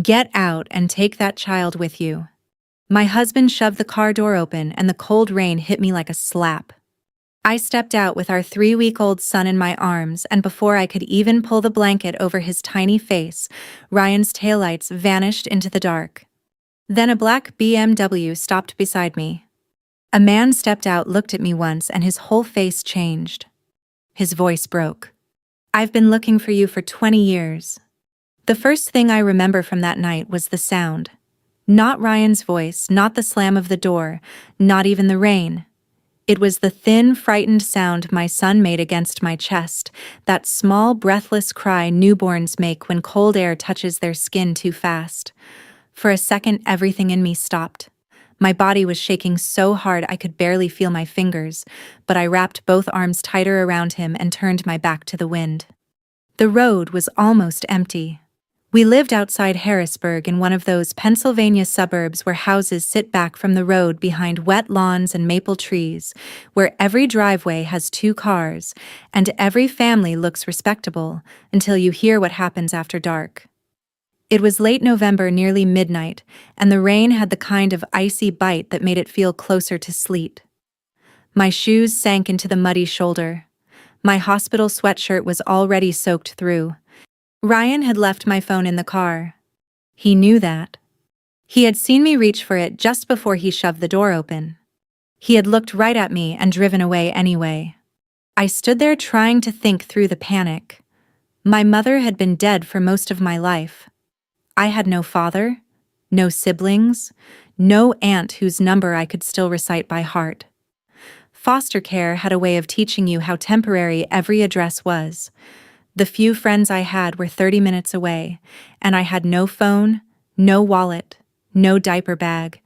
Get out and take that child with you. My husband shoved the car door open and the cold rain hit me like a slap. I stepped out with our 3-week-old son in my arms, and before I could even pull the blanket over his tiny face, Ryan's taillights vanished into the dark. Then a black BMW stopped beside me. A man stepped out, looked at me once, and his whole face changed. His voice broke. "I've been looking for you for 20 years. The first thing I remember from that night was the sound. Not Ryan's voice, not the slam of the door, not even the rain. It was the thin, frightened sound my son made against my chest, that small, breathless cry newborns make when cold air touches their skin too fast. For a second, everything in me stopped. My body was shaking so hard I could barely feel my fingers, but I wrapped both arms tighter around him and turned my back to the wind. The road was almost empty. We lived outside Harrisburg in one of those Pennsylvania suburbs where houses sit back from the road behind wet lawns and maple trees, where every driveway has 2 cars, and every family looks respectable until you hear what happens after dark. It was late November, nearly midnight, and the rain had the kind of icy bite that made it feel closer to sleet. My shoes sank into the muddy shoulder. My hospital sweatshirt was already soaked through. Ryan had left my phone in the car. He knew that. He had seen me reach for it just before he shoved the door open. He had looked right at me and driven away anyway. I stood there trying to think through the panic. My mother had been dead for most of my life. I had no father, no siblings, no aunt whose number I could still recite by heart. Foster care had a way of teaching you how temporary every address was. The few friends I had were 30 minutes away, and I had no phone, no wallet, no diaper bag,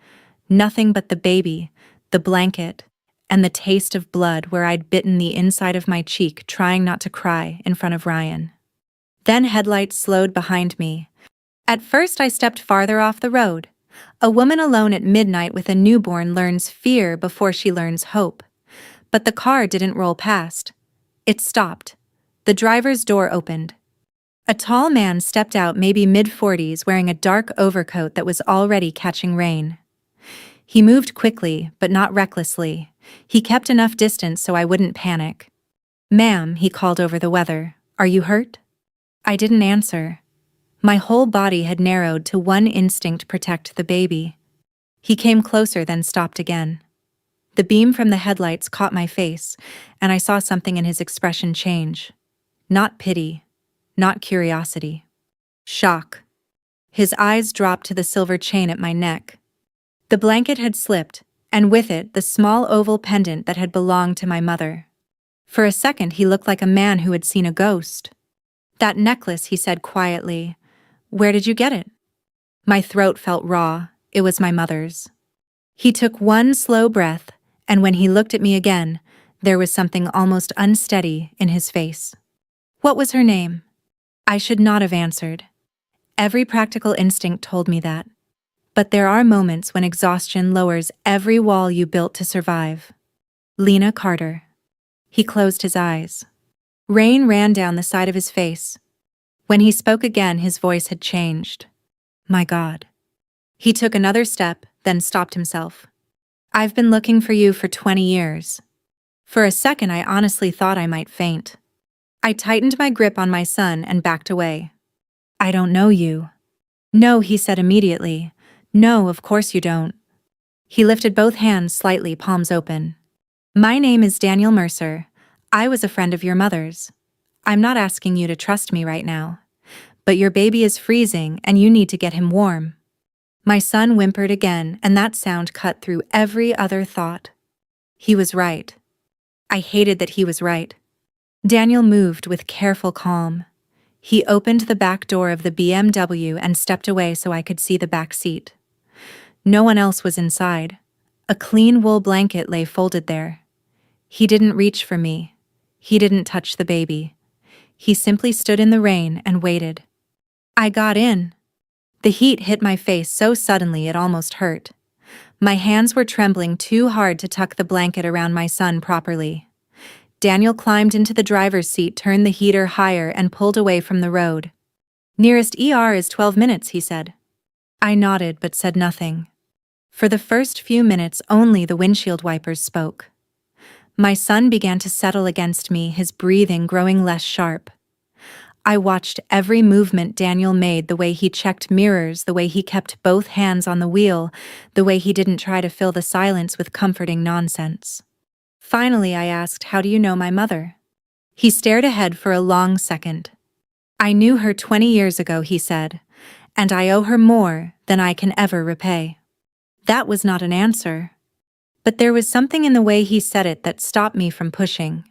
nothing but the baby, the blanket, and the taste of blood where I'd bitten the inside of my cheek trying not to cry in front of Ryan. Then headlights slowed behind me. At first I stepped farther off the road. A woman alone at midnight with a newborn learns fear before she learns hope. But the car didn't roll past. It stopped. The driver's door opened. A tall man stepped out, maybe mid-40s, wearing a dark overcoat that was already catching rain. He moved quickly, but not recklessly. He kept enough distance so I wouldn't panic. "Ma'am," he called over the weather, "are you hurt?" I didn't answer. My whole body had narrowed to one instinct: protect the baby. He came closer, then stopped again. The beam from the headlights caught my face, and I saw something in his expression change. Not pity, not curiosity. Shock. His eyes dropped to the silver chain at my neck. The blanket had slipped, and with it the small oval pendant that had belonged to my mother. For a second he looked like a man who had seen a ghost. "That necklace," he said quietly. "Where did you get it?" My throat felt raw. It was my mother's. He took one slow breath, and when he looked at me again, there was something almost unsteady in his face. "What was her name?" I should not have answered. Every practical instinct told me that. But there are moments when exhaustion lowers every wall you built to survive. "Lena Carter." He closed his eyes. Rain ran down the side of his face. When he spoke again, his voice had changed. "My God." He took another step, then stopped himself. "I've been looking for you for 20 years. For a second, I honestly thought I might faint. I tightened my grip on my son and backed away. "I don't know you." "No," he said immediately. "No, of course you don't." He lifted both hands slightly, palms open. "My name is Daniel Mercer. I was a friend of your mother's. I'm not asking you to trust me right now. But your baby is freezing and you need to get him warm." My son whimpered again, and that sound cut through every other thought. He was right. I hated that he was right. Daniel moved with careful calm. He opened the back door of the BMW and stepped away so I could see the back seat. No one else was inside. A clean wool blanket lay folded there. He didn't reach for me. He didn't touch the baby. He simply stood in the rain and waited. I got in. The heat hit my face so suddenly it almost hurt. My hands were trembling too hard to tuck the blanket around my son properly. Daniel climbed into the driver's seat, turned the heater higher, and pulled away from the road. "Nearest ER is 12 minutes, he said. I nodded but said nothing. For the first few minutes, only the windshield wipers spoke. My son began to settle against me, his breathing growing less sharp. I watched every movement Daniel made, the way he checked mirrors, the way he kept both hands on the wheel, the way he didn't try to fill the silence with comforting nonsense. Finally, I asked, "How do you know my mother?" He stared ahead for a long second. "I knew her 20 years ago," he said, "and I owe her more than I can ever repay." That was not an answer. But there was something in the way he said it that stopped me from pushing.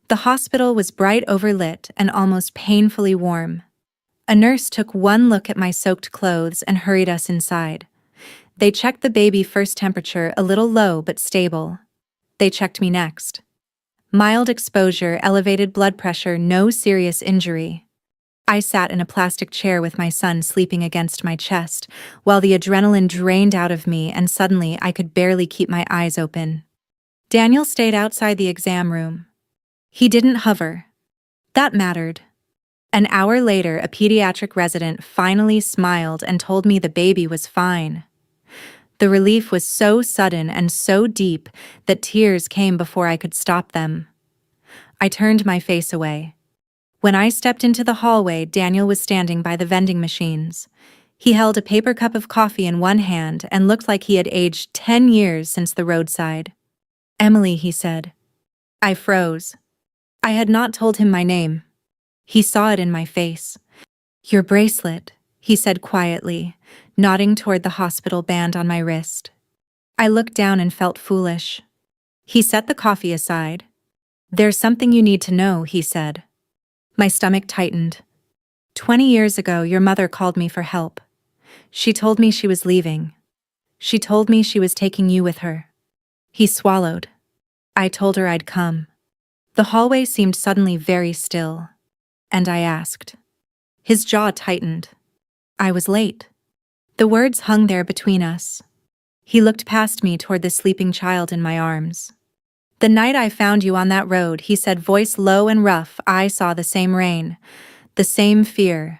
The hospital was bright overlit and almost painfully warm. A nurse took one look at my soaked clothes and hurried us inside. They checked the baby first, temperature a little low but stable. They checked me next. Mild exposure, elevated blood pressure, no serious injury. I sat in a plastic chair with my son sleeping against my chest, while the adrenaline drained out of me and suddenly I could barely keep my eyes open. Daniel stayed outside the exam room. He didn't hover. That mattered. An hour later, a pediatric resident finally smiled and told me the baby was fine. The relief was so sudden and so deep that tears came before I could stop them. I turned my face away. When I stepped into the hallway, Daniel was standing by the vending machines. He held a paper cup of coffee in one hand and looked like he had aged 10 years since the roadside. "Emily," he said. I froze. I had not told him my name. He saw it in my face. "Your bracelet," he said quietly, nodding toward the hospital band on my wrist. I looked down and felt foolish. He set the coffee aside. "There's something you need to know," he said. My stomach tightened. 20 years ago, your mother called me for help. She told me she was leaving. She told me she was taking you with her." He swallowed. "I told her I'd come." The hallway seemed suddenly very still. And I asked. His jaw tightened. I was late. The words hung there between us. He looked past me toward the sleeping child in my arms. "The night I found you on that road," he said, voice low and rough, "I saw the same rain, the same fear.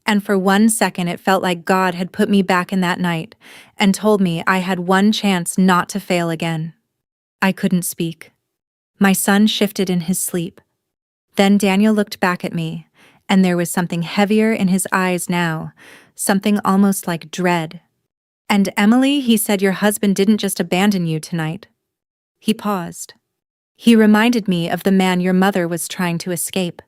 And for 1 second it felt like God had put me back in that night and told me I had one chance not to fail again." I couldn't speak. My son shifted in his sleep. Then Daniel looked back at me, and there was something heavier in his eyes now, something almost like dread. "And Emily," he said, "your husband didn't just abandon you tonight." He paused. "He reminded me of the man your mother was trying to escape."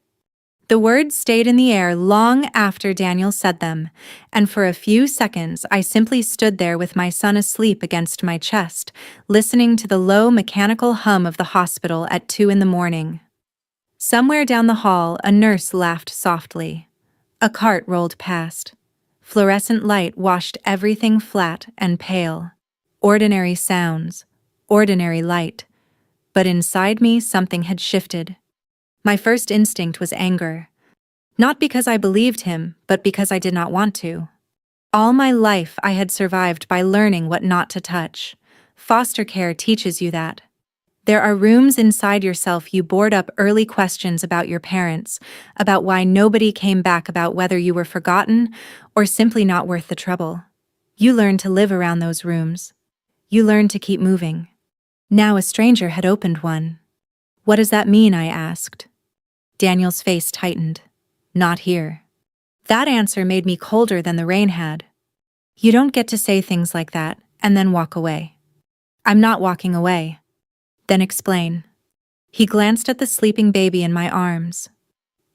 The words stayed in the air long after Daniel said them, and for a few seconds I simply stood there with my son asleep against my chest, listening to the low mechanical hum of the hospital at 2 a.m. Somewhere down the hall, a nurse laughed softly. A cart rolled past. Fluorescent light washed everything flat and pale. Ordinary sounds. Ordinary light. But inside me, something had shifted. My first instinct was anger. Not because I believed him, but because I did not want to. All my life I had survived by learning what not to touch. Foster care teaches you that. There are rooms inside yourself you board up, early questions about your parents, about why nobody came back, about whether you were forgotten or simply not worth the trouble. You learn to live around those rooms. You learn to keep moving. Now a stranger had opened one. "What does that mean?" I asked. Daniel's face tightened. "Not here." That answer made me colder than the rain had. "You don't get to say things like that and then walk away." "I'm not walking away." "Then explain." He glanced at the sleeping baby in my arms.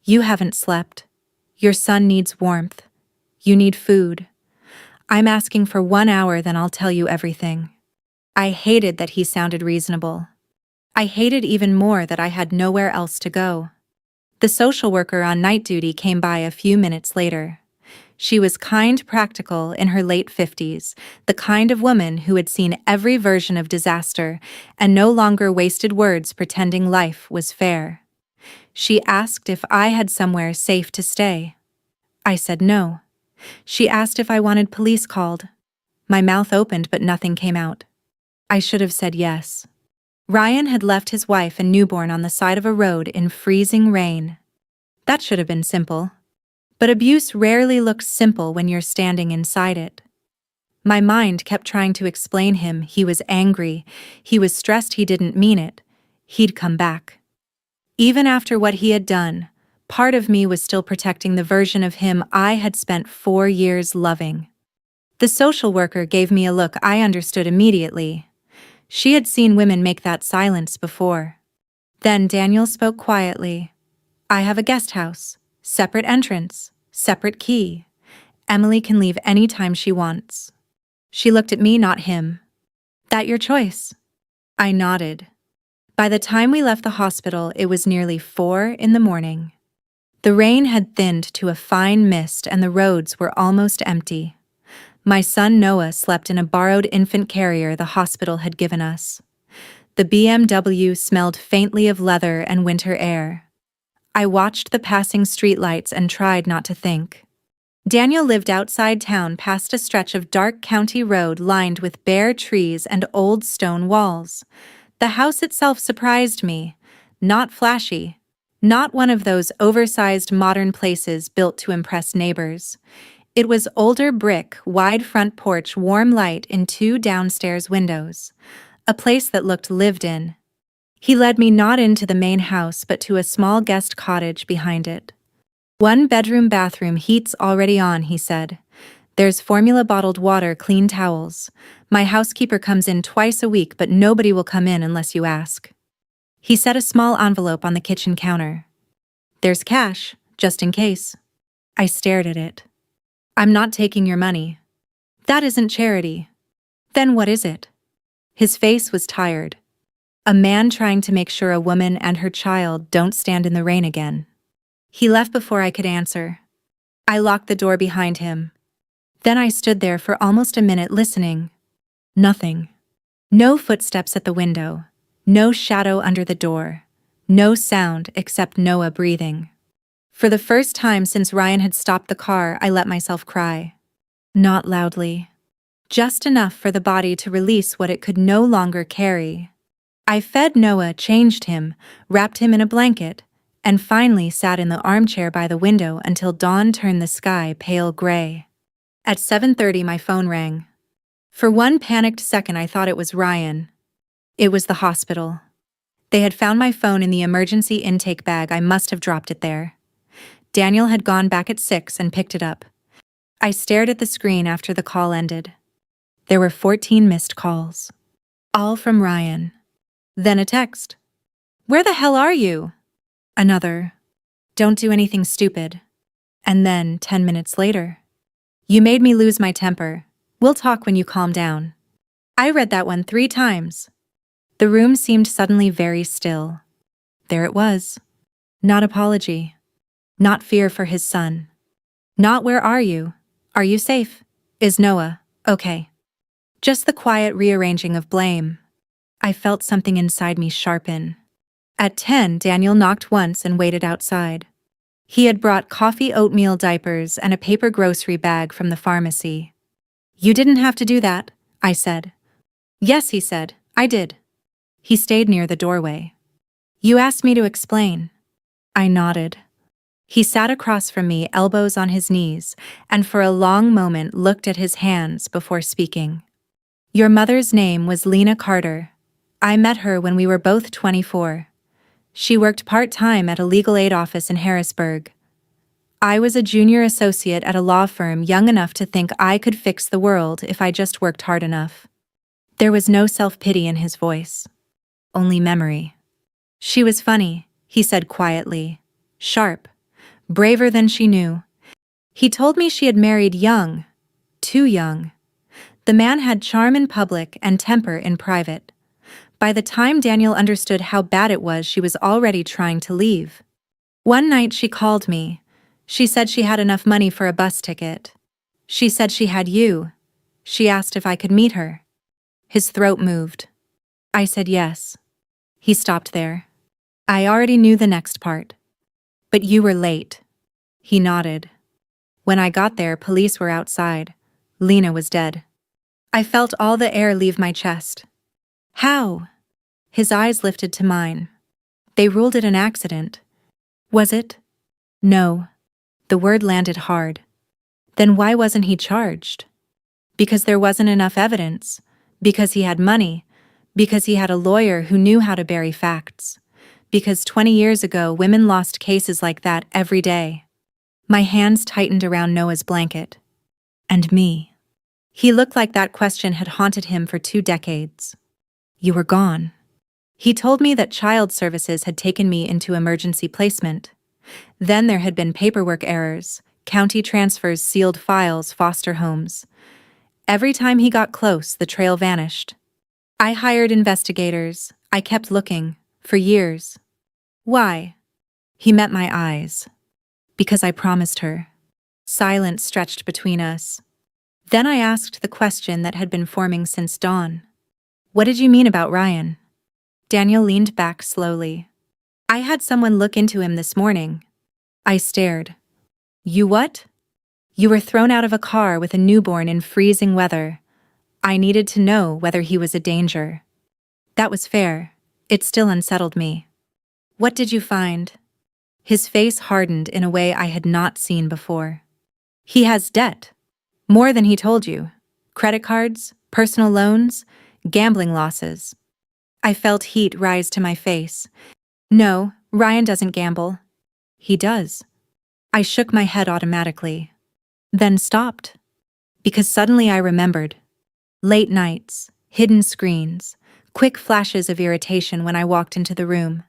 "You haven't slept. Your son needs warmth. You need food. I'm asking for 1 hour, then I'll tell you everything." I hated that he sounded reasonable. I hated even more that I had nowhere else to go. The social worker on night duty came by a few minutes later. She was kind, practical, in her late 50s, the kind of woman who had seen every version of disaster and no longer wasted words pretending life was fair. She asked if I had somewhere safe to stay. I said no. She asked if I wanted police called. My mouth opened but nothing came out. I should have said yes. Ryan had left his wife and newborn on the side of a road in freezing rain. That should have been simple. But abuse rarely looks simple when you're standing inside it. My mind kept trying to explain him. He was angry. He was stressed. He didn't mean it. He'd come back. Even after what he had done, part of me was still protecting the version of him I had spent 4 years loving. The social worker gave me a look I understood immediately. She had seen women make that silence before. Then Daniel spoke quietly. I have a guest house, separate entrance, separate key. Emily can leave any time she wants. She looked at me, not him. That your choice? I nodded. By the time we left the hospital, it was nearly 4 in the morning. The rain had thinned to a fine mist and the roads were almost empty. My son Noah slept in a borrowed infant carrier the hospital had given us. The BMW smelled faintly of leather and winter air. I watched the passing streetlights and tried not to think. Daniel lived outside town past a stretch of dark county road lined with bare trees and old stone walls. The house itself surprised me. Not flashy. Not one of those oversized modern places built to impress neighbors. It was older brick, wide front porch, warm light in 2 downstairs windows. A place that looked lived in. He led me not into the main house but to a small guest cottage behind it. 1-bedroom bathroom, heat's already on, he said. There's formula bottled water, clean towels. My housekeeper comes in twice a week but nobody will come in unless you ask. He set a small envelope on the kitchen counter. There's cash, just in case. I stared at it. I'm not taking your money. That isn't charity. Then what is it? His face was tired. A man trying to make sure a woman and her child don't stand in the rain again. He left before I could answer. I locked the door behind him. Then I stood there for almost a minute listening. Nothing. No footsteps at the window. No shadow under the door. No sound except Noah breathing. For the first time since Ryan had stopped the car, I let myself cry. Not loudly. Just enough for the body to release what it could no longer carry. I fed Noah, changed him, wrapped him in a blanket, and finally sat in the armchair by the window until dawn turned the sky pale gray. At 7:30 my phone rang. For one panicked second I thought it was Ryan. It was the hospital. They had found my phone in the emergency intake bag. I must have dropped it there. Daniel had gone back at 6 and picked it up. I stared at the screen after the call ended. There were 14 missed calls. All from Ryan. Then a text. Where the hell are you? Another. Don't do anything stupid. And then, 10 minutes later. You made me lose my temper. We'll talk when you calm down. I read that one 3 times. The room seemed suddenly very still. There it was. Not apology. Not fear for his son. Not where are you? Are you safe? Is Noah okay? Just the quiet rearranging of blame. I felt something inside me sharpen. At 10, Daniel knocked once and waited outside. He had brought coffee, oatmeal, diapers, and a paper grocery bag from the pharmacy. You didn't have to do that, I said. Yes, he said, I did. He stayed near the doorway. You asked me to explain. I nodded. He sat across from me, elbows on his knees, and for a long moment looked at his hands before speaking. Your mother's name was Lena Carter. I met her when we were both 24. She worked part-time at a legal aid office in Harrisburg. I was a junior associate at a law firm, young enough to think I could fix the world if I just worked hard enough. There was no self-pity in his voice. Only memory. She was funny, he said quietly. Sharp. Braver than she knew. He told me she had married young. Too young. The man had charm in public and temper in private. By the time Daniel understood how bad it was, she was already trying to leave. One night she called me. She said she had enough money for a bus ticket. She said she had you. She asked if I could meet her. His throat moved. I said yes. He stopped there. I already knew the next part. But you were late. He nodded. When I got there, police were outside. Lena was dead. I felt all the air leave my chest. How? His eyes lifted to mine. They ruled it an accident. Was it? No. The word landed hard. Then why wasn't he charged? Because there wasn't enough evidence. Because he had money. Because he had a lawyer who knew how to bury facts. Because 20 years ago, women lost cases like that every day. My hands tightened around Noah's blanket. And me. He looked like that question had haunted him for 2 decades. You were gone. He told me that child services had taken me into emergency placement. Then there had been paperwork errors, county transfers, sealed files, foster homes. Every time he got close, the trail vanished. I hired investigators. I kept looking, for years. Why? He met my eyes. Because I promised her. Silence stretched between us. Then I asked the question that had been forming since dawn. What did you mean about Ryan? Daniel leaned back slowly. I had someone look into him this morning. I stared. You what? You were thrown out of a car with a newborn in freezing weather. I needed to know whether he was a danger. That was fair. It still unsettled me. What did you find? His face hardened in a way I had not seen before. He has debt. More than he told you. Credit cards, personal loans, gambling losses. I felt heat rise to my face. No, Ryan doesn't gamble. He does. I shook my head automatically. Then stopped. Because suddenly I remembered. Late nights, hidden screens, quick flashes of irritation when I walked into the room.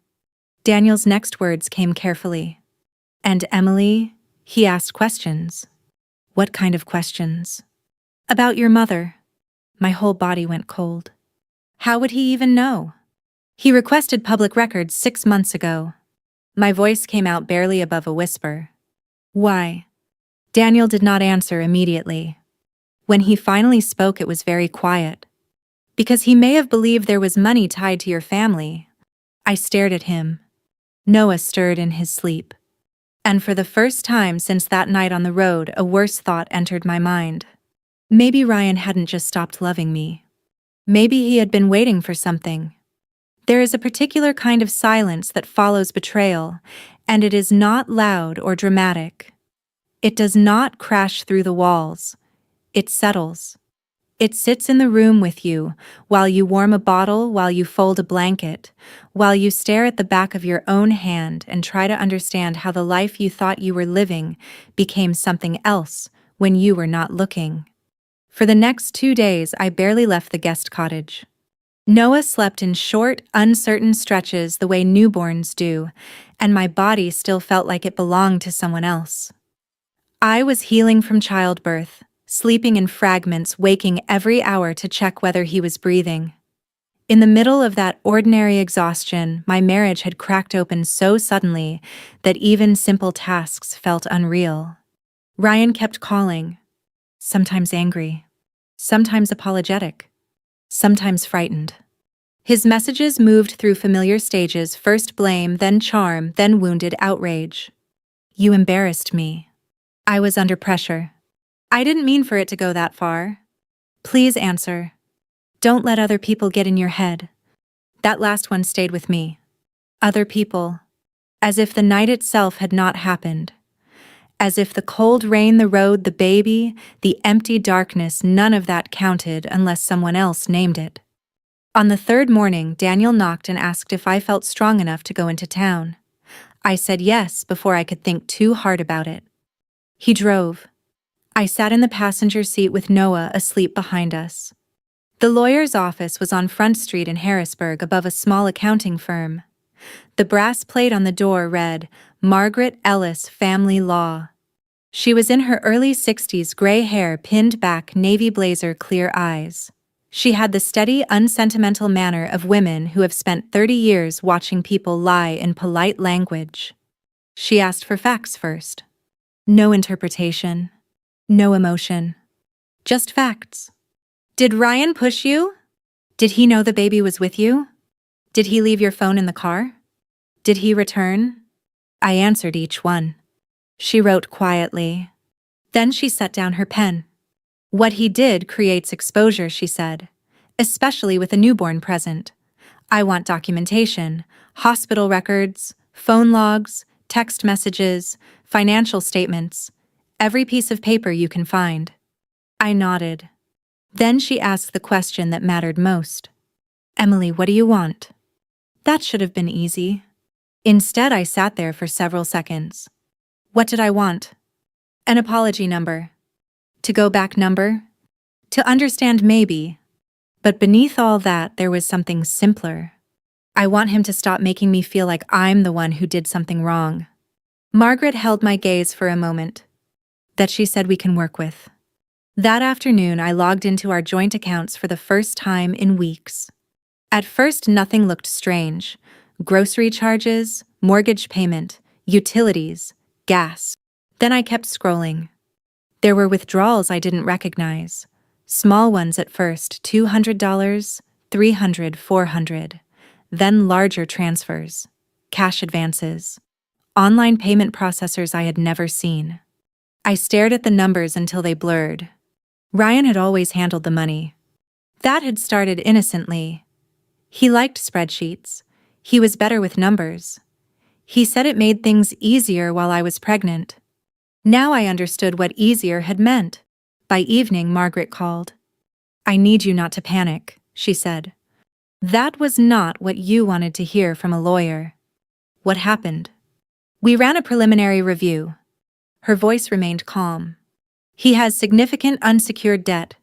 Daniel's next words came carefully. And Emily, he asked questions. What kind of questions? About your mother. My whole body went cold. How would he even know? He requested public records 6 months ago. My voice came out barely above a whisper. Why? Daniel did not answer immediately. When he finally spoke, it was very quiet. Because he may have believed there was money tied to your family. I stared at him. Noah stirred in his sleep. And for the first time since that night on the road, a worse thought entered my mind. Maybe Ryan hadn't just stopped loving me. Maybe he had been waiting for something. There is a particular kind of silence that follows betrayal, and it is not loud or dramatic. It does not crash through the walls. It settles. It sits in the room with you, while you warm a bottle, while you fold a blanket, while you stare at the back of your own hand and try to understand how the life you thought you were living became something else when you were not looking. For the next 2 days, I barely left the guest cottage. Noah slept in short, uncertain stretches the way newborns do, and my body still felt like it belonged to someone else. I was healing from childbirth, sleeping in fragments, waking every hour to check whether he was breathing. In the middle of that ordinary exhaustion, my marriage had cracked open so suddenly that even simple tasks felt unreal. Ryan kept calling, sometimes angry, sometimes apologetic, sometimes frightened. His messages moved through familiar stages, first blame, then charm, then wounded outrage. You embarrassed me. I was under pressure. I didn't mean for it to go that far. Please answer. Don't let other people get in your head. That last one stayed with me. Other people. As if the night itself had not happened. As if the cold rain, the road, the baby, the empty darkness, none of that counted unless someone else named it. On the 3rd morning, Daniel knocked and asked if I felt strong enough to go into town. I said yes before I could think too hard about it. He drove. I sat in the passenger seat with Noah asleep behind us. The lawyer's office was on Front Street in Harrisburg above a small accounting firm. The brass plate on the door read, Margaret Ellis Family Law. She was in her early 60s, gray hair pinned back, navy blazer, clear eyes. She had the steady, unsentimental manner of women who have spent 30 years watching people lie in polite language. She asked for facts first. No interpretation. No emotion. Just facts. Did Ryan push you? Did he know the baby was with you? Did he leave your phone in the car? Did he return? I answered each one. She wrote quietly. Then she set down her pen. What he did creates exposure, she said, especially with a newborn present. I want documentation, hospital records, phone logs, text messages, financial statements, every piece of paper you can find. I nodded. Then she asked the question that mattered most. Emily, what do you want? That should have been easy. Instead, I sat there for several seconds. What did I want? An apology number. To go back number? To understand maybe. But beneath all that, there was something simpler. I want him to stop making me feel like I'm the one who did something wrong. Margaret held my gaze for a moment. That she said we can work with. That afternoon, I logged into our joint accounts for the first time in weeks. At first, nothing looked strange. Grocery charges, mortgage payment, utilities, gas. Then I kept scrolling. There were withdrawals I didn't recognize. Small ones at first, $200, $300, $400. Then larger transfers, cash advances, online payment processors I had never seen. I stared at the numbers until they blurred. Ryan had always handled the money. That had started innocently. He liked spreadsheets. He was better with numbers. He said it made things easier while I was pregnant. Now I understood what easier had meant. By evening, Margaret called. I need you not to panic, she said. That was not what you wanted to hear from a lawyer. What happened? We ran a preliminary review. Her voice remained calm. He has significant unsecured debt,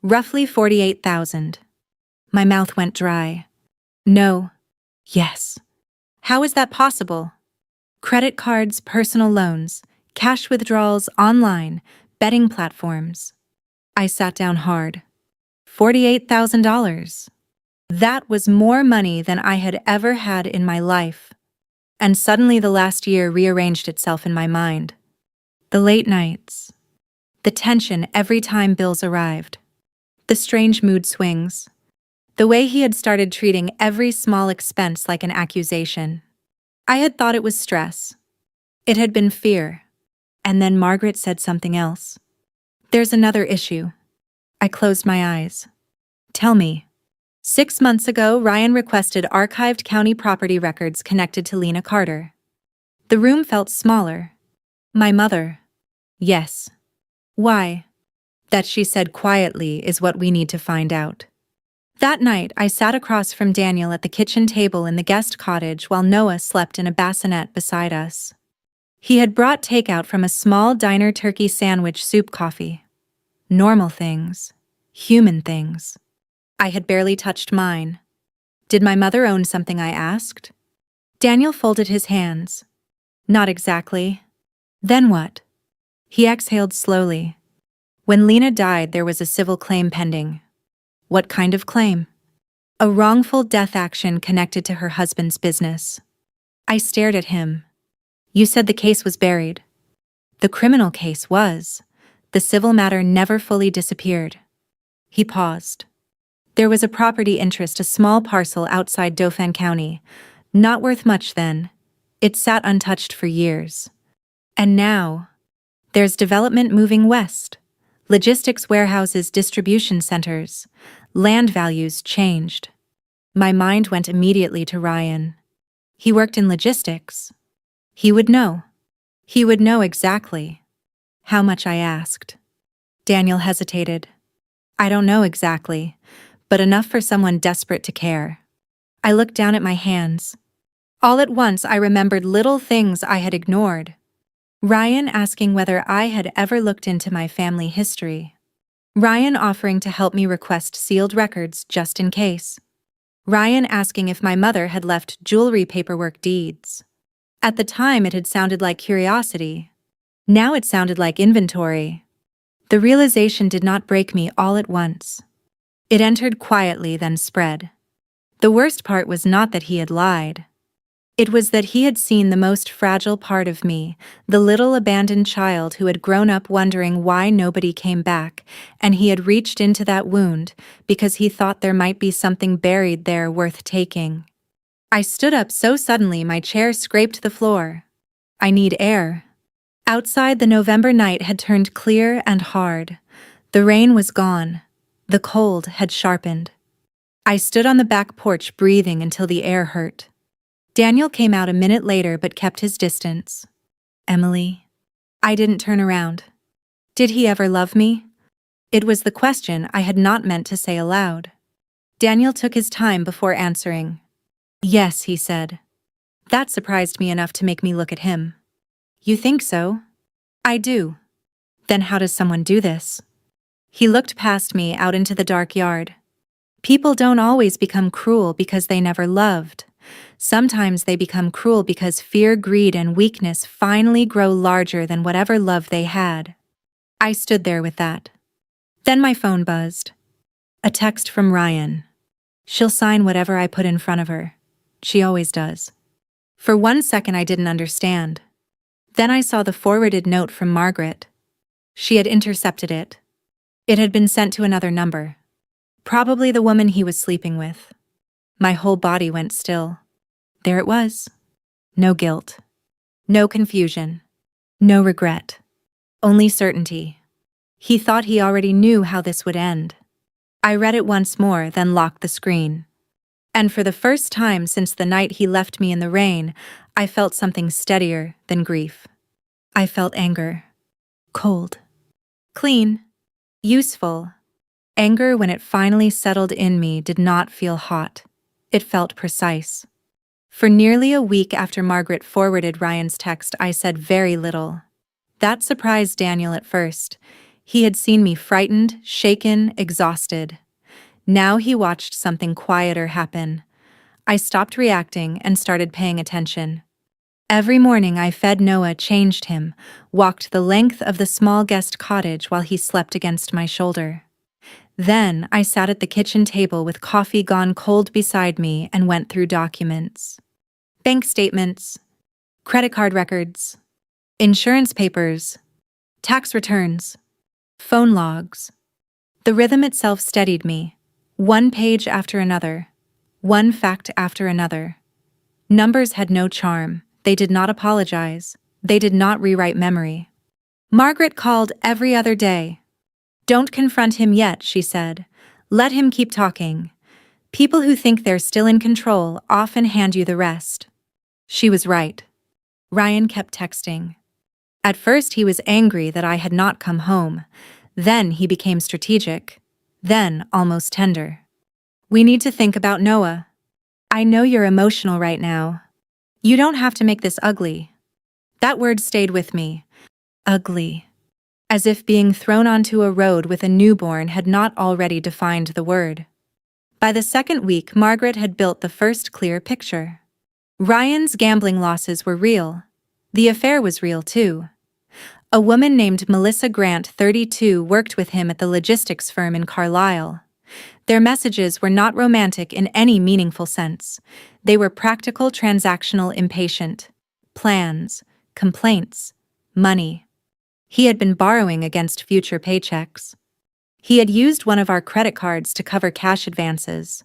roughly $48,000. My mouth went dry. No. Yes. How is that possible? Credit cards, personal loans, cash withdrawals online, betting platforms. I sat down hard. $48,000. That was more money than I had ever had in my life. And suddenly the last year rearranged itself in my mind. The late nights. The tension every time bills arrived. The strange mood swings. The way he had started treating every small expense like an accusation. I had thought it was stress. It had been fear. And then Margaret said something else. There's another issue. I closed my eyes. Tell me. 6 months ago, Ryan requested archived county property records connected to Lena Carter. The room felt smaller. My mother. Yes. Why? That she said quietly is what we need to find out. That night, I sat across from Daniel at the kitchen table in the guest cottage while Noah slept in a bassinet beside us. He had brought takeout from a small diner turkey sandwich soup coffee. Normal things. Human things. I had barely touched mine. Did my mother own something, I asked? Daniel folded his hands. Not exactly. Then what? He exhaled slowly. When Lena died, there was a civil claim pending. What kind of claim? A wrongful death action connected to her husband's business. I stared at him. You said the case was buried. The criminal case was. The civil matter never fully disappeared. He paused. There was a property interest, a small parcel outside Dauphin County. Not worth much then. It sat untouched for years. And now, there's development moving west. Logistics warehouses, distribution centers. Land values changed. My mind went immediately to Ryan. He worked in logistics. He would know. He would know exactly. How much, I asked. Daniel hesitated. I don't know exactly, but enough for someone desperate to care. I looked down at my hands. All at once I remembered little things I had ignored. Ryan asking whether I had ever looked into my family history. Ryan offering to help me request sealed records just in case. Ryan asking if my mother had left jewelry paperwork deeds. At the time it had sounded like curiosity. Now it sounded like inventory. The realization did not break me all at once. It entered quietly, then spread. The worst part was not that he had lied. It was that he had seen the most fragile part of me, the little abandoned child who had grown up wondering why nobody came back, and he had reached into that wound because he thought there might be something buried there worth taking. I stood up so suddenly my chair scraped the floor. I need air. Outside, the November night had turned clear and hard. The rain was gone. The cold had sharpened. I stood on the back porch breathing until the air hurt. Daniel came out a minute later but kept his distance. Emily. I didn't turn around. Did he ever love me? It was the question I had not meant to say aloud. Daniel took his time before answering. Yes, he said. That surprised me enough to make me look at him. You think so? I do. Then how does someone do this? He looked past me out into the dark yard. People don't always become cruel because they never loved. Sometimes they become cruel because fear, greed, and weakness finally grow larger than whatever love they had. I stood there with that. Then my phone buzzed. A text from Ryan. She'll sign whatever I put in front of her. She always does. For 1 second I didn't understand. Then I saw the forwarded note from Margaret. She had intercepted it. It had been sent to another number. Probably the woman he was sleeping with. My whole body went still. There it was. No guilt. No confusion. No regret. Only certainty. He thought he already knew how this would end. I read it once more, then locked the screen. And for the first time since the night he left me in the rain, I felt something steadier than grief. I felt anger. Cold. Clean. Useful. Anger, when it finally settled in me, did not feel hot. It felt precise. For nearly a week after Margaret forwarded Ryan's text, I said very little. That surprised Daniel at first. He had seen me frightened, shaken, exhausted. Now he watched something quieter happen. I stopped reacting and started paying attention. Every morning I fed Noah, changed him, walked the length of the small guest cottage while he slept against my shoulder. Then I sat at the kitchen table with coffee gone cold beside me and went through documents. Bank statements, credit card records, insurance papers, tax returns, phone logs. The rhythm itself steadied me, one page after another, one fact after another. Numbers had no charm, they did not apologize, they did not rewrite memory. Margaret called every other day. Don't confront him yet, she said. Let him keep talking. People who think they're still in control often hand you the rest. She was right. Ryan kept texting. At first he was angry that I had not come home. Then he became strategic. Then almost tender. We need to think about Noah. I know you're emotional right now. You don't have to make this ugly. That word stayed with me. Ugly. As if being thrown onto a road with a newborn had not already defined the word. By the second week, Margaret had built the first clear picture. Ryan's gambling losses were real. The affair was real too. A woman named Melissa Grant, 32, worked with him at the logistics firm in Carlisle. Their messages were not romantic in any meaningful sense. They were practical, transactional, impatient. Plans, complaints, money. He had been borrowing against future paychecks. He had used one of our credit cards to cover cash advances.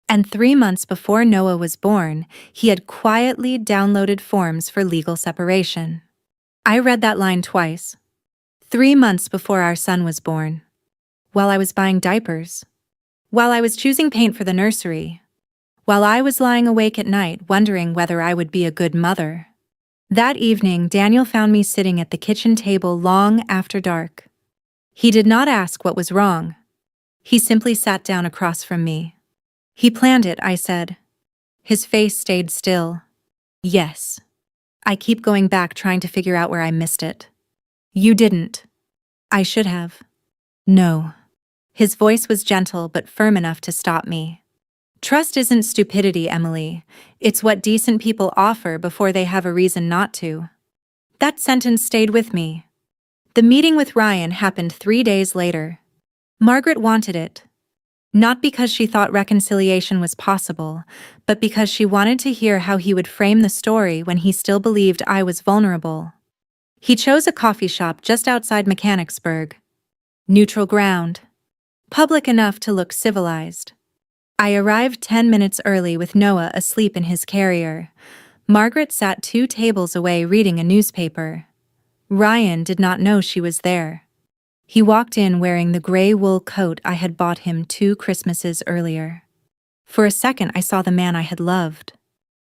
And 3 months before Noah was born, he had quietly downloaded forms for legal separation. I read that line twice. 3 months before our son was born. While I was buying diapers. While I was choosing paint for the nursery. While I was lying awake at night wondering whether I would be a good mother. That evening, Daniel found me sitting at the kitchen table long after dark. He did not ask what was wrong. He simply sat down across from me. He planned it, I said. His face stayed still. Yes. I keep going back trying to figure out where I missed it. You didn't. I should have. No. His voice was gentle but firm enough to stop me. Trust isn't stupidity, Emily. It's what decent people offer before they have a reason not to. That sentence stayed with me. The meeting with Ryan happened 3 days later. Margaret wanted it. Not because she thought reconciliation was possible, but because she wanted to hear how he would frame the story when he still believed I was vulnerable. He chose a coffee shop just outside Mechanicsburg. Neutral ground. Public enough to look civilized. I arrived 10 minutes early with Noah asleep in his carrier. Margaret sat 2 tables away reading a newspaper. Ryan did not know she was there. He walked in wearing the gray wool coat I had bought him 2 Christmases earlier. For a second I saw the man I had loved.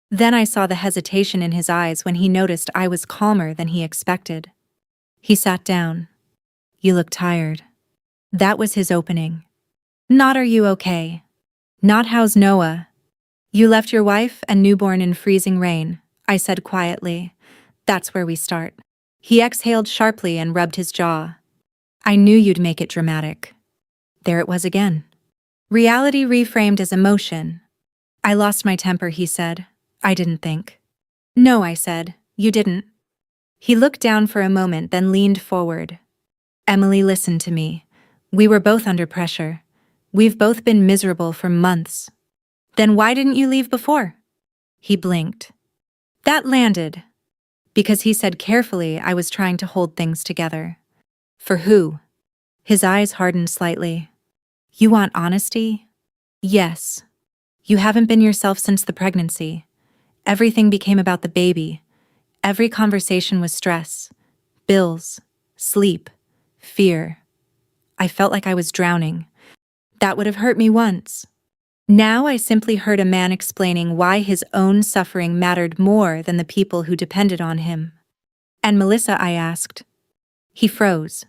Then I saw the hesitation in his eyes when he noticed I was calmer than he expected. He sat down. You look tired. That was his opening. Not "Are you okay?" Not "How's Noah?" "You left your wife and newborn in freezing rain," I said quietly. "That's where we start." He exhaled sharply and rubbed his jaw. "I knew you'd make it dramatic." There it was again. Reality reframed as emotion. "I lost my temper," he said. "I didn't think." "No," I said. "You didn't." He looked down for a moment, then leaned forward. "Emily, listen to me. We were both under pressure. We've both been miserable for months." "Then why didn't you leave before?" He blinked. That landed. Because he said carefully I was trying to hold things together. "For who?" His eyes hardened slightly. "You want honesty?" "Yes. You haven't been yourself since the pregnancy. Everything became about the baby. Every conversation was stress. Bills. Sleep. Fear. I felt like I was drowning. That would have hurt me once. Now I simply heard a man explaining why his own suffering mattered more than the people who depended on him. "And Melissa?" I asked. He froze.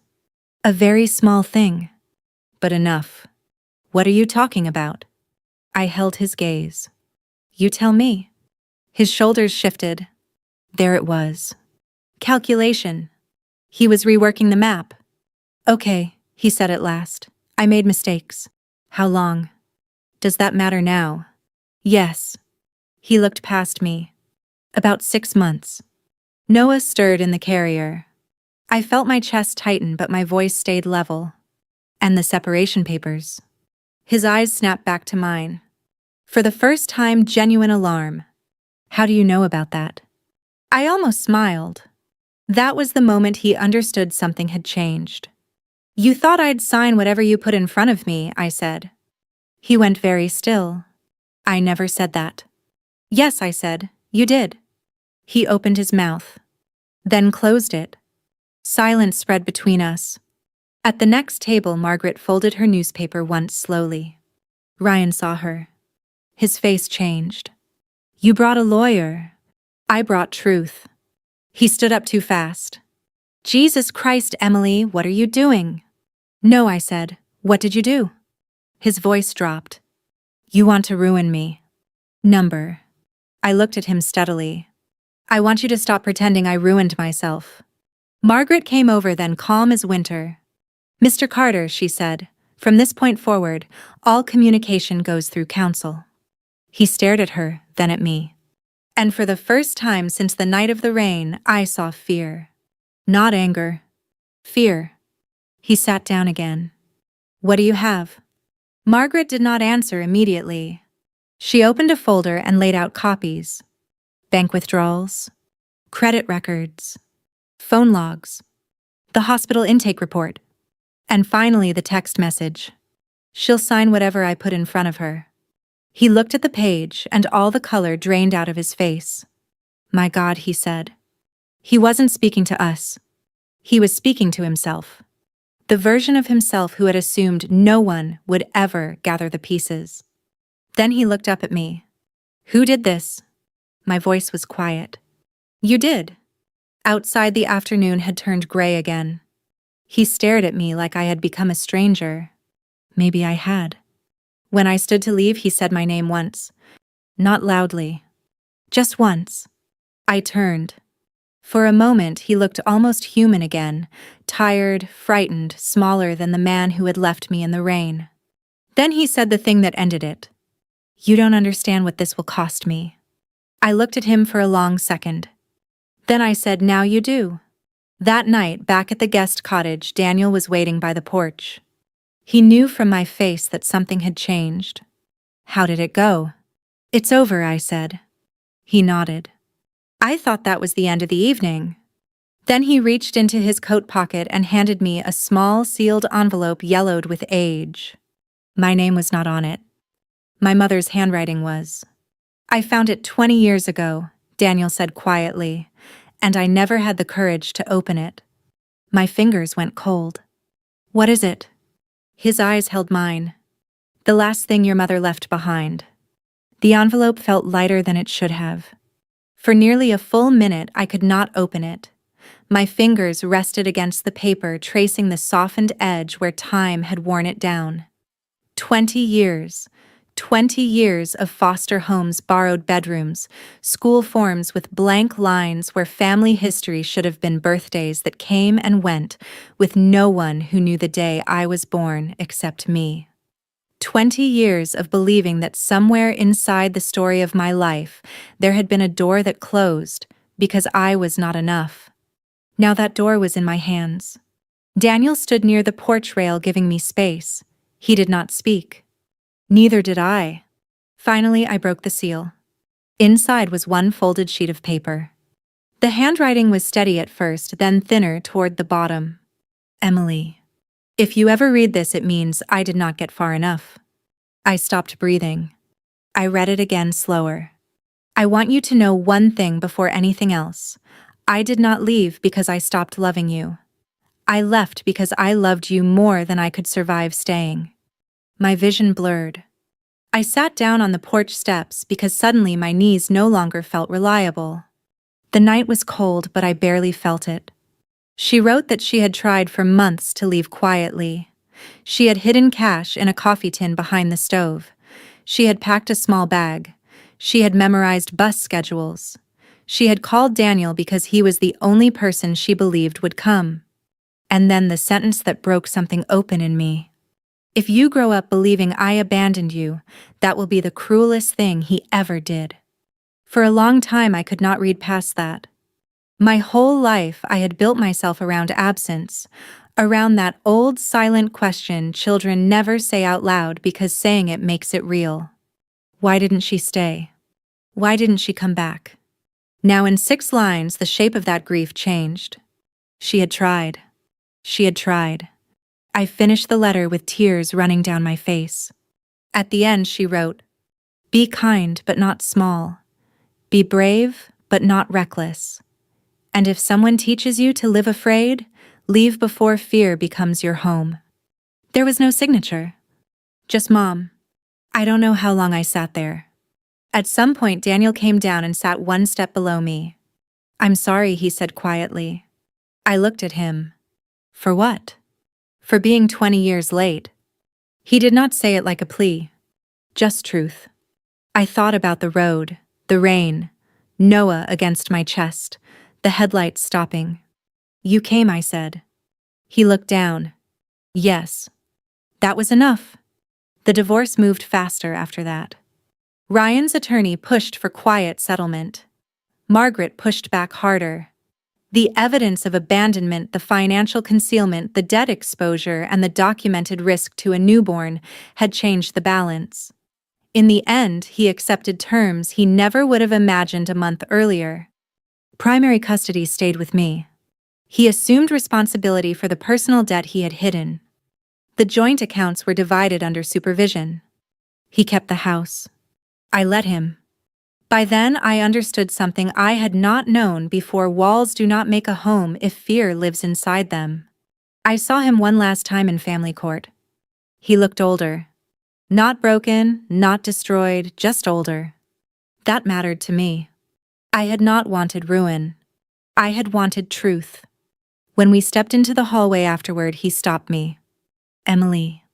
"A very small thing. But enough." "What are you talking about?" I held his gaze. "You tell me." His shoulders shifted. There it was. Calculation. He was reworking the map. "Okay," he said at last. "I made mistakes." "How long?" "Does that matter now?" "Yes." He looked past me. "About 6 months." Noah stirred in the carrier. I felt my chest tighten, but my voice stayed level. "And the separation papers?" His eyes snapped back to mine. For the first time, genuine alarm. "How do you know about that?" I almost smiled. That was the moment he understood something had changed. "You thought I'd sign whatever you put in front of me," I said. He went very still. "I never said that." "Yes," I said, "you did." He opened his mouth, then closed it. Silence spread between us. At the next table, Margaret folded her newspaper once slowly. Ryan saw her. His face changed. "You brought a lawyer." "I brought truth." He stood up too fast. "Jesus Christ, Emily, what are you doing?" "No," I said. "What did you do?" His voice dropped. "You want to ruin me." "Number." I looked at him steadily. "I want you to stop pretending I ruined myself." Margaret came over, then calm as winter. "Mr. Carter," she said, "from this point forward, all communication goes through counsel." He stared at her, then at me. And for the first time since the night of the rain, I saw fear. Not anger. Fear. He sat down again. "What do you have?" Margaret did not answer immediately. She opened a folder and laid out copies. Bank withdrawals. Credit records. Phone logs. The hospital intake report. And finally the text message. "She'll sign whatever I put in front of her." He looked at the page, and all the color drained out of his face. "My God," he said. He wasn't speaking to us. He was speaking to himself. The version of himself who had assumed no one would ever gather the pieces. Then he looked up at me. "Who did this?" My voice was quiet. "You did." Outside, the afternoon had turned gray again. He stared at me like I had become a stranger. Maybe I had. When I stood to leave, he said my name once. Not loudly. Just once. I turned. For a moment, he looked almost human again, tired, frightened, smaller than the man who had left me in the rain. Then he said the thing that ended it. "You don't understand what this will cost me." I looked at him for a long second. Then I said, "Now you do." That night, back at the guest cottage, Daniel was waiting by the porch. He knew from my face that something had changed. "How did it go?" "It's over," I said. He nodded. I thought that was the end of the evening. Then he reached into his coat pocket and handed me a small sealed envelope yellowed with age. My name was not on it. My mother's handwriting was. "I found it 20 years ago," Daniel said quietly, "and I never had the courage to open it." My fingers went cold. "What is it?" His eyes held mine. "The last thing your mother left behind." The envelope felt lighter than it should have. For nearly a full minute, I could not open it. My fingers rested against the paper, tracing the softened edge where time had worn it down. 20 years. 20 years of foster homes, borrowed bedrooms, school forms with blank lines where family history should have been birthdays that came and went, with no one who knew the day I was born except me. 20 years of believing that somewhere inside the story of my life there had been a door that closed because I was not enough. Now that door was in my hands. Daniel stood near the porch rail giving me space. He did not speak. Neither did I. Finally, I broke the seal. Inside was one folded sheet of paper. The handwriting was steady at first, then thinner toward the bottom. Emily. If you ever read this, it means I did not get far enough. I stopped breathing. I read it again slower. I want you to know one thing before anything else. I did not leave because I stopped loving you. I left because I loved you more than I could survive staying. My vision blurred. I sat down on the porch steps because suddenly my knees no longer felt reliable. The night was cold, but I barely felt it. She wrote that she had tried for months to leave quietly. She had hidden cash in a coffee tin behind the stove. She had packed a small bag. She had memorized bus schedules. She had called Daniel because he was the only person she believed would come. And then the sentence that broke something open in me. If you grow up believing I abandoned you, that will be the cruelest thing he ever did. For a long time I could not read past that. My whole life I had built myself around absence, around that old silent question children never say out loud because saying it makes it real. Why didn't she stay? Why didn't she come back? Now in 6 lines the shape of that grief changed. She had tried. She had tried. I finished the letter with tears running down my face. At the end she wrote, "Be kind but not small. Be brave but not reckless. And if someone teaches you to live afraid, leave before fear becomes your home." There was no signature. Just Mom. I don't know how long I sat there. At some point Daniel came down and sat one step below me. "I'm sorry," he said quietly. I looked at him. For what? For being 20 years late. He did not say it like a plea. Just truth. I thought about the road, the rain, Noah against my chest, the headlights stopping. "You came," I said. He looked down. Yes. That was enough. The divorce moved faster after that. Ryan's attorney pushed for quiet settlement. Margaret pushed back harder. The evidence of abandonment, the financial concealment, the debt exposure, and the documented risk to a newborn had changed the balance. In the end, he accepted terms he never would have imagined a month earlier. Primary custody stayed with me. He assumed responsibility for the personal debt he had hidden. The joint accounts were divided under supervision. He kept the house. I let him. By then, I understood something I had not known before: walls do not make a home if fear lives inside them. I saw him one last time in family court. He looked older. Not broken, not destroyed, just older. That mattered to me. I had not wanted ruin. I had wanted truth. When we stepped into the hallway afterward, he stopped me. "Emily."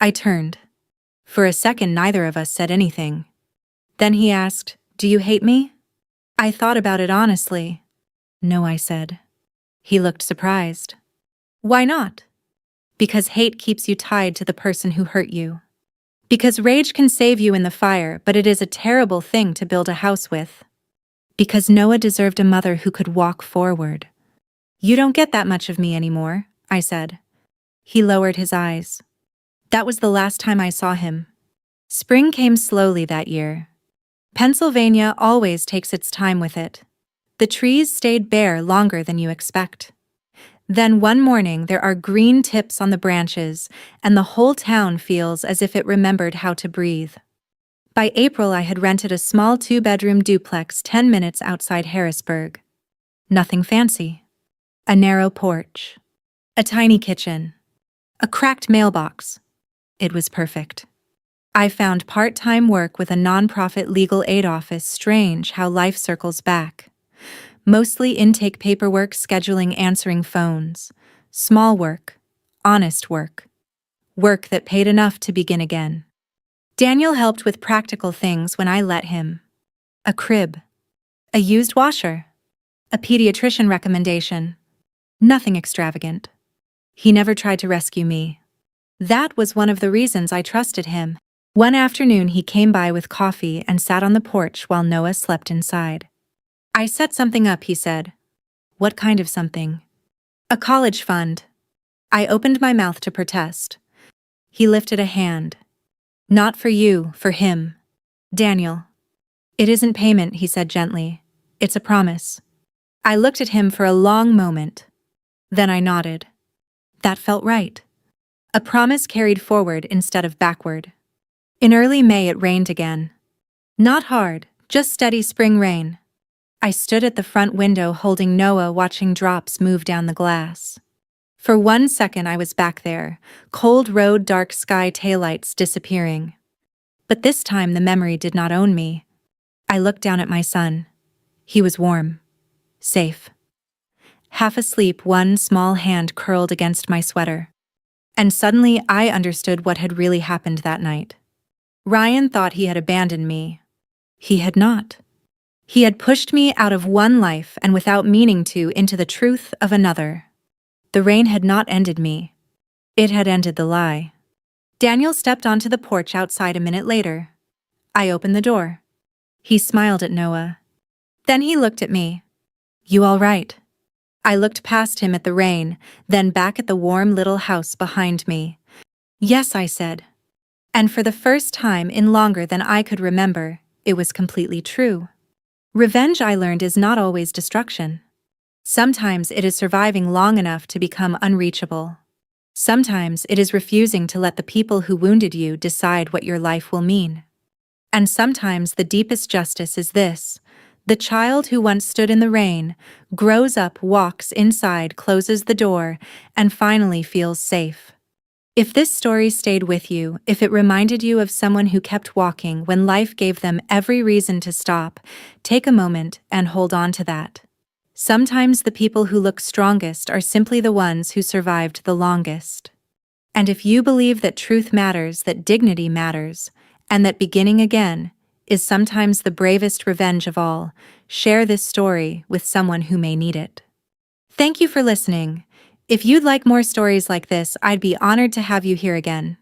I turned. For a second, neither of us said anything. Then he asked, "Do you hate me?" I thought about it honestly. "No," I said. He looked surprised. "Why not?" "Because hate keeps you tied to the person who hurt you. Because rage can save you in the fire, but it is a terrible thing to build a house with. Because Noah deserved a mother who could walk forward." "You don't get that much of me anymore," I said. He lowered his eyes. That was the last time I saw him. Spring came slowly that year. Pennsylvania always takes its time with it. The trees stayed bare longer than you expect. Then one morning there are green tips on the branches, and the whole town feels as if it remembered how to breathe. By April I had rented a small 2-bedroom duplex 10 minutes outside Harrisburg. Nothing fancy. A narrow porch. A tiny kitchen. A cracked mailbox. It was perfect. I found part-time work with a nonprofit legal aid office. Strange how life circles back. Mostly intake paperwork, scheduling, answering phones. Small work. Honest work. Work that paid enough to begin again. Daniel helped with practical things when I let him. A crib. A used washer. A pediatrician recommendation. Nothing extravagant. He never tried to rescue me. That was one of the reasons I trusted him. One afternoon he came by with coffee and sat on the porch while Noah slept inside. "I set something up," he said. "What kind of something?" "A college fund." I opened my mouth to protest. He lifted a hand. "Not for you, for him." "Daniel." "It isn't payment," he said gently. "It's a promise." I looked at him for a long moment. Then I nodded. That felt right. A promise carried forward instead of backward. In early May it rained again. Not hard, just steady spring rain. I stood at the front window holding Noah, watching drops move down the glass. For 1 second I was back there, cold road, dark sky, taillights disappearing. But this time the memory did not own me. I looked down at my son. He was warm. Safe. Half asleep, one small hand curled against my sweater. And suddenly I understood what had really happened that night. Ryan thought he had abandoned me. He had not. He had pushed me out of one life and without meaning to into the truth of another. The rain had not ended me. It had ended the lie. Daniel stepped onto the porch outside a minute later. I opened the door. He smiled at Noah. Then he looked at me. "You all right?" I looked past him at the rain, then back at the warm little house behind me. "Yes," I said. And for the first time in longer than I could remember, it was completely true. Revenge, I learned, is not always destruction. Sometimes it is surviving long enough to become unreachable. Sometimes it is refusing to let the people who wounded you decide what your life will mean. And sometimes the deepest justice is this: the child who once stood in the rain grows up, walks inside, closes the door, and finally feels safe. If this story stayed with you, if it reminded you of someone who kept walking when life gave them every reason to stop, take a moment and hold on to that. Sometimes the people who look strongest are simply the ones who survived the longest. And if you believe that truth matters, that dignity matters, and that beginning again is sometimes the bravest revenge of all, share this story with someone who may need it. Thank you for listening. If you'd like more stories like this, I'd be honored to have you here again.